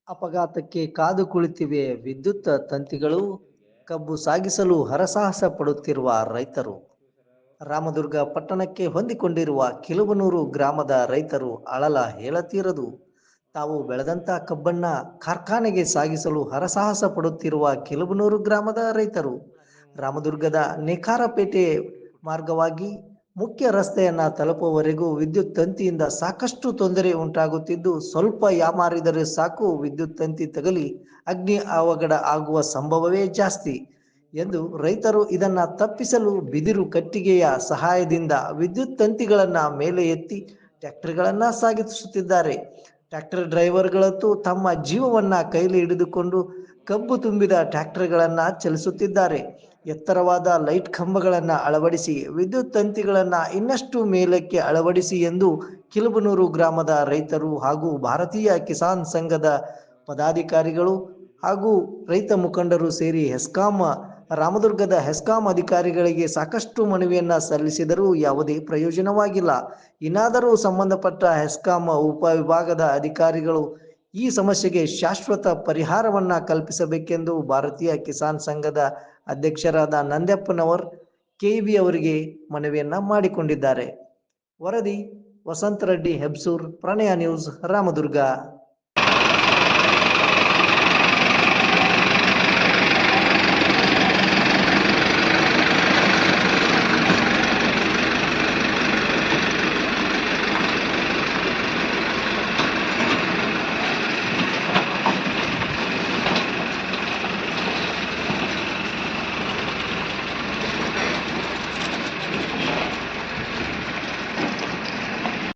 ಅಪಘಾತಕ್ಕೆ ಕಾದು ಕುಳಿತಿವೆ ವಿದ್ಯುತ್ ತಂತಿಗಳು. ಕಬ್ಬು ಸಾಗಿಸಲು ಹರಸಾಹಸ ಪಡುತ್ತಿರುವ ರೈತರು. ರಾಮದುರ್ಗ ಪಟ್ಟಣಕ್ಕೆ ಹೊಂದಿಕೊಂಡಿರುವ ಕಿಲುಬನೂರು ಗ್ರಾಮದ ರೈತರು ಅಳಲ ಹೇಳತೀರದು. ತಾವು ಬೆಳೆದಂತ ಕಬ್ಬನ್ನ ಕಾರ್ಖಾನೆಗೆ ಸಾಗಿಸಲು ಹರಸಾಹಸ ಪಡುತ್ತಿರುವ ಕಿಲುಬನೂರು ಗ್ರಾಮದ ರೈತರು ರಾಮದುರ್ಗದ ನೇಕಾರಪೇಟೆ ಮಾರ್ಗವಾಗಿ ಮುಖ್ಯ ರಸ್ತೆಯನ್ನ ತಲುಪುವವರೆಗೂ ವಿದ್ಯುತ್ ತಂತಿಯಿಂದ ಸಾಕಷ್ಟು ತೊಂದರೆ ಉಂಟಾಗುತ್ತಿದ್ದು, ಸ್ವಲ್ಪ ಯಾಮಾರಿದರೆ ಸಾಕು ವಿದ್ಯುತ್ ತಂತಿ ತಗಲಿ ಅಗ್ನಿ ಅವಘಡ ಆಗುವ ಸಂಭವವೇ ಜಾಸ್ತಿ ಎಂದು ರೈತರು ಇದನ್ನ ತಪ್ಪಿಸಲು ಬಿದಿರು ಕಟ್ಟಿಗೆಯ ಸಹಾಯದಿಂದ ವಿದ್ಯುತ್ ತಂತಿಗಳನ್ನ ಮೇಲೆ ಎತ್ತಿ ಟ್ರ್ಯಾಕ್ಟರ್ಗಳನ್ನ ಸಾಗಿಸುತ್ತಿದ್ದಾರೆ. ಟ್ರ್ಯಾಕ್ಟರ್ ಡ್ರೈವರ್ಗಳಂತೂ ತಮ್ಮ ಜೀವವನ್ನ ಕೈಲಿ ಹಿಡಿದುಕೊಂಡು ಕಬ್ಬು ತುಂಬಿದ ಟ್ರ್ಯಾಕ್ಟರ್ಗಳನ್ನ ಚಲಿಸುತ್ತಿದ್ದಾರೆ. ಎತ್ತರವಾದ ಲೈಟ್ ಕಂಬಗಳನ್ನ ಅಳವಡಿಸಿ ವಿದ್ಯುತ್ ತಂತಿಗಳನ್ನ ಇನ್ನಷ್ಟು ಮೇಲಕ್ಕೆ ಅಳವಡಿಸಿ ಎಂದು ಕಿಲುಬನೂರು ಗ್ರಾಮದ ರೈತರು ಹಾಗೂ ಭಾರತೀಯ ಕಿಸಾನ್ ಸಂಘದ ಪದಾಧಿಕಾರಿಗಳು ಹಾಗೂ ರೈತ ಮುಖಂಡರು ಸೇರಿ ರಾಮದುರ್ಗದ ಹೆಸ್ಕಾಂ ಅಧಿಕಾರಿಗಳಿಗೆ ಸಾಕಷ್ಟು ಮನವಿಯನ್ನ ಸಲ್ಲಿಸಿದರೂ ಯಾವುದೇ ಪ್ರಯೋಜನವಾಗಿಲ್ಲ. ಇನ್ನಾದರೂ ಸಂಬಂಧಪಟ್ಟ ಹೆಸ್ಕಾಂ ಉಪವಿಭಾಗದ ಅಧಿಕಾರಿಗಳು ಈ ಸಮಸ್ಯೆಗೆ ಶಾಶ್ವತ ಪರಿಹಾರವನ್ನ ಕಲ್ಪಿಸಬೇಕೆಂದು ಭಾರತೀಯ ಕಿಸಾನ್ ಸಂಘದ ಅಧ್ಯಕ್ಷರಾದ ನಂದ್ಯಪ್ಪನವರ್ ಕೆಇಬಿ ಅವರಿಗೆ ಮನವಿಯನ್ನ ಮಾಡಿಕೊಂಡಿದ್ದಾರೆ. ವರದಿ ವಸಂತ ರೆಡ್ಡಿ ಹೆಬ್ಸೂರ್, ಪ್ರಣಯ ನ್ಯೂಸ್, ರಾಮದುರ್ಗ.